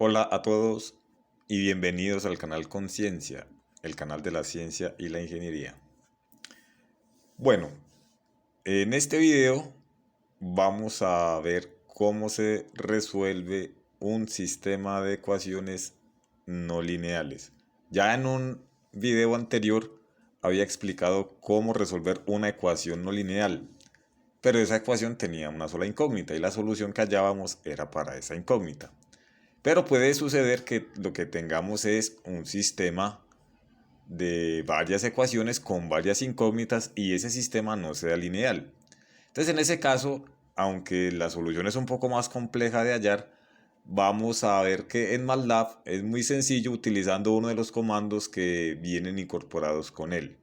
Hola a todos y bienvenidos al canal Conciencia, el canal de la ciencia y la ingeniería. Bueno, en este video vamos a ver cómo se resuelve un sistema de ecuaciones no lineales. Ya en un video anterior había explicado cómo resolver una ecuación no lineal, pero esa ecuación tenía una sola incógnita y la solución que hallábamos era para esa incógnita. Pero puede suceder que lo que tengamos es un sistema de varias ecuaciones con varias incógnitas y ese sistema no sea lineal. Entonces en ese caso, aunque la solución es un poco más compleja de hallar, vamos a ver que en MATLAB es muy sencillo utilizando uno de los comandos que vienen incorporados con él.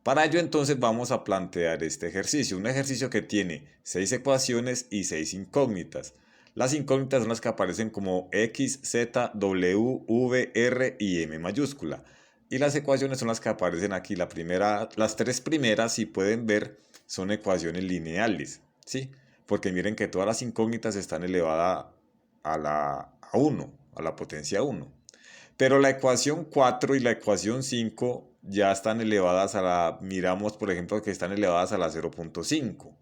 Para ello entonces vamos a plantear este ejercicio, un ejercicio que tiene 6 ecuaciones y 6 incógnitas. Las incógnitas son las que aparecen como X, Z, W, V, R y M mayúscula. Y las ecuaciones son las que aparecen aquí. Las tres primeras, si pueden ver, son ecuaciones lineales, ¿sí? Porque miren que todas las incógnitas están elevadas a 1, a la potencia 1. Pero la ecuación 4 y la ecuación 5 ya están elevadas miramos por ejemplo que están elevadas a la 0.5,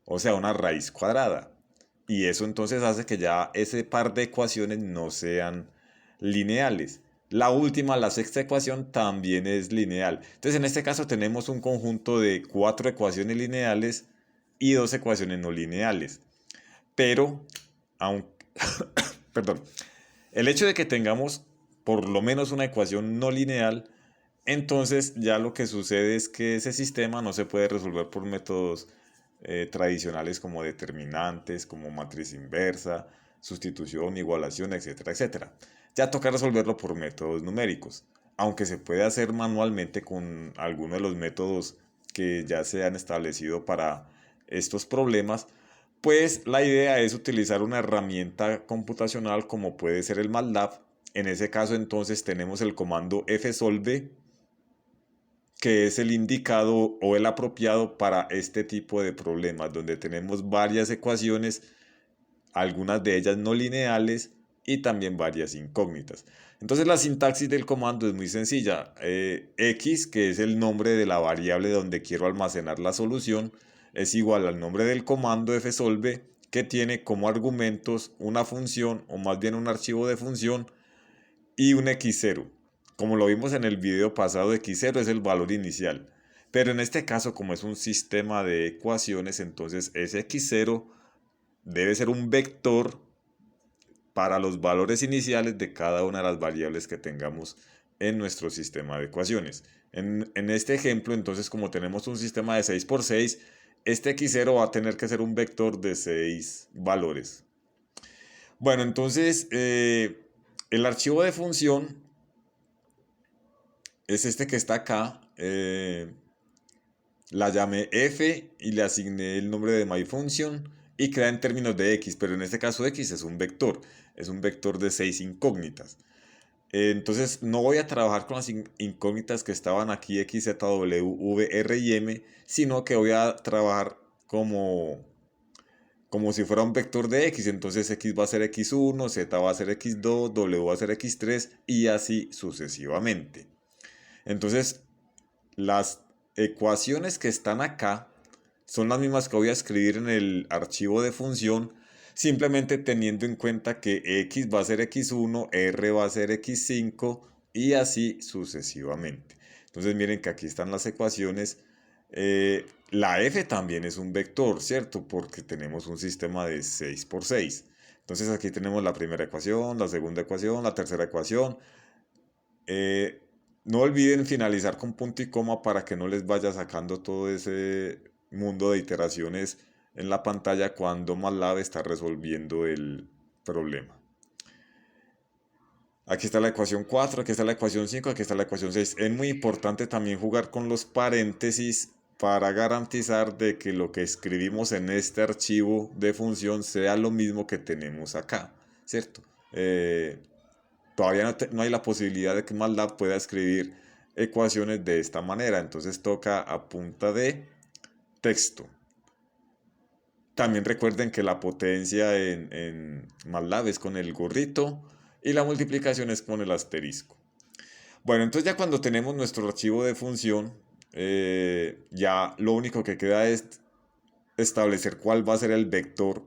o sea, una raíz cuadrada. Y eso entonces hace que ya ese par de ecuaciones no sean lineales. La última, la sexta ecuación, también es lineal. Entonces en este caso tenemos un conjunto de 4 ecuaciones lineales y 2 ecuaciones no lineales. Pero, aunque, perdón, el hecho de que tengamos por lo menos una ecuación no lineal, entonces ya lo que sucede es que ese sistema no se puede resolver por métodos tradicionales como determinantes, como matriz inversa, sustitución, igualación, etcétera, etcétera. Ya toca resolverlo por métodos numéricos, aunque se puede hacer manualmente con alguno de los métodos que ya se han establecido para estos problemas, pues la idea es utilizar una herramienta computacional como puede ser el MATLAB. En ese caso entonces tenemos el comando fsolve, que es el indicado o el apropiado para este tipo de problemas, donde tenemos varias ecuaciones, algunas de ellas no lineales y también varias incógnitas. Entonces la sintaxis del comando es muy sencilla. X, que es el nombre de la variable donde quiero almacenar la solución, es igual al nombre del comando fsolve, que tiene como argumentos una función o más bien un archivo de función y un x0. Como lo vimos en el video pasado, x0 es el valor inicial. Pero en este caso, como es un sistema de ecuaciones, entonces ese x0 debe ser un vector para los valores iniciales de cada una de las variables que tengamos en nuestro sistema de ecuaciones. En este ejemplo, entonces, como tenemos un sistema de 6 por 6, este x0 va a tener que ser un vector de 6 valores. Bueno, entonces, el archivo de función es este que está acá. La llamé f y le asigné el nombre de myFunction y crea en términos de x, pero en este caso x es un vector de 6 incógnitas. Entonces no voy a trabajar con las incógnitas que estaban aquí x, z, w, v, r y m, sino que voy a trabajar como si fuera un vector de x. Entonces x va a ser x1, z va a ser x2, w va a ser x3 y así sucesivamente. Entonces las ecuaciones que están acá son las mismas que voy a escribir en el archivo de función, simplemente teniendo en cuenta que x va a ser x1, r va a ser x5 y así sucesivamente. Entonces miren que aquí están las ecuaciones. La f también es un vector, ¿cierto? Porque tenemos un sistema de 6 por 6. Entonces aquí tenemos la primera ecuación, la segunda ecuación, la tercera ecuación. Eh, no olviden finalizar con punto y coma para que no les vaya sacando todo ese mundo de iteraciones en la pantalla cuando MATLAB está resolviendo el problema. Aquí está la ecuación 4, aquí está la ecuación 5, aquí está la ecuación 6. Es muy importante también jugar con los paréntesis para garantizar de que lo que escribimos en este archivo de función sea lo mismo que tenemos acá, ¿cierto? Todavía no hay la posibilidad de que MATLAB pueda escribir ecuaciones de esta manera, entonces toca a punta de texto. También recuerden que la potencia en MATLAB es con el gorrito y la multiplicación es con el asterisco. Bueno, entonces ya cuando tenemos nuestro archivo de función, ya lo único que queda es establecer cuál va a ser el vector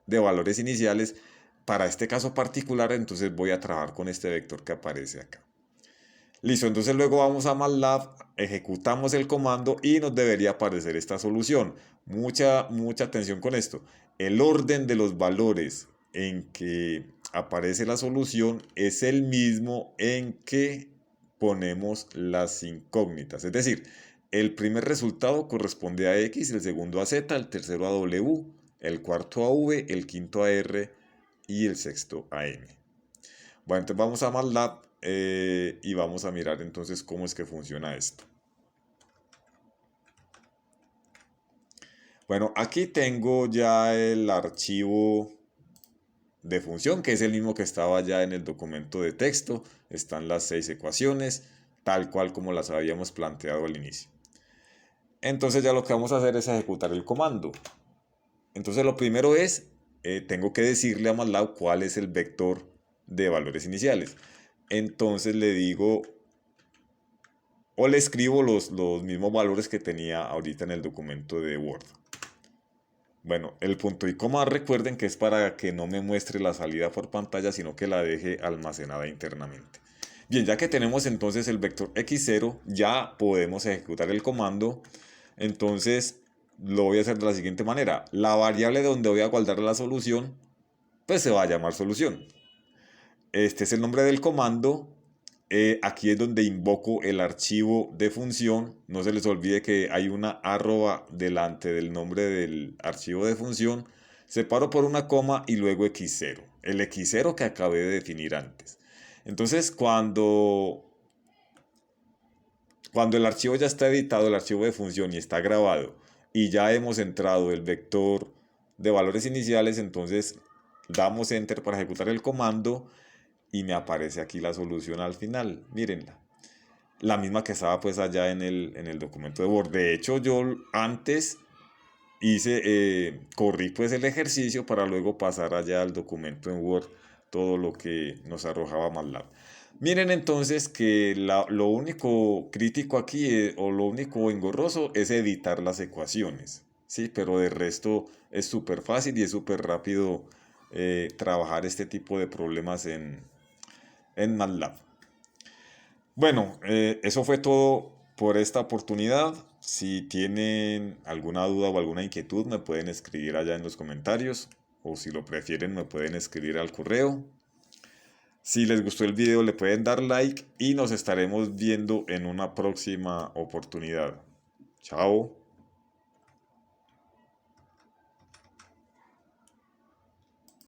de valores iniciales. Para este caso particular, entonces voy a trabajar con este vector que aparece acá. Listo, entonces luego vamos a MATLAB, ejecutamos el comando y nos debería aparecer esta solución. Mucha atención con esto. El orden de los valores en que aparece la solución es el mismo en que ponemos las incógnitas. Es decir, el primer resultado corresponde a X, el segundo a Z, el tercero a W, el cuarto a V, el quinto a R y el sexto a N. Bueno, entonces vamos a MATLAB y vamos a mirar entonces cómo es que funciona esto. Bueno, aquí tengo ya el archivo de función, que es el mismo que estaba ya en el documento de texto. Están las 6 ecuaciones, tal cual como las habíamos planteado al inicio. Entonces ya lo que vamos a hacer es ejecutar el comando. Entonces lo primero es, tengo que decirle a MATLAB cuál es el vector de valores iniciales. Entonces le digo, o le escribo los mismos valores que tenía ahorita en el documento de Word. Bueno, el punto y coma recuerden que es para que no me muestre la salida por pantalla, sino que la deje almacenada internamente. Bien, ya que tenemos entonces el vector x0, ya podemos ejecutar el comando. Entonces lo voy a hacer de la siguiente manera. La variable donde voy a guardar la solución, pues se va a llamar solución. Este es el nombre del comando. Aquí es donde invoco el archivo de función. No se les olvide que hay una arroba delante del nombre del archivo de función. Separo por una coma y luego x0. El x0 que acabé de definir antes. Entonces cuando el archivo ya está editado, el archivo de función y está grabado y ya hemos entrado el vector de valores iniciales, entonces damos enter para ejecutar el comando y me aparece aquí la solución al final. Mírenla. La misma que estaba pues allá en el documento de Word. De hecho, yo antes corrí pues el ejercicio para luego pasar allá al documento en Word todo lo que nos arrojaba MATLAB. Miren entonces que lo único crítico aquí o lo único engorroso es editar las ecuaciones. Sí, pero de resto es súper fácil y es súper rápido trabajar este tipo de problemas en MATLAB. Bueno, eso fue todo por esta oportunidad. Si tienen alguna duda o alguna inquietud, me pueden escribir allá en los comentarios. O si lo prefieren, me pueden escribir al correo. Si les gustó el video, le pueden dar like y nos estaremos viendo en una próxima oportunidad. Chao.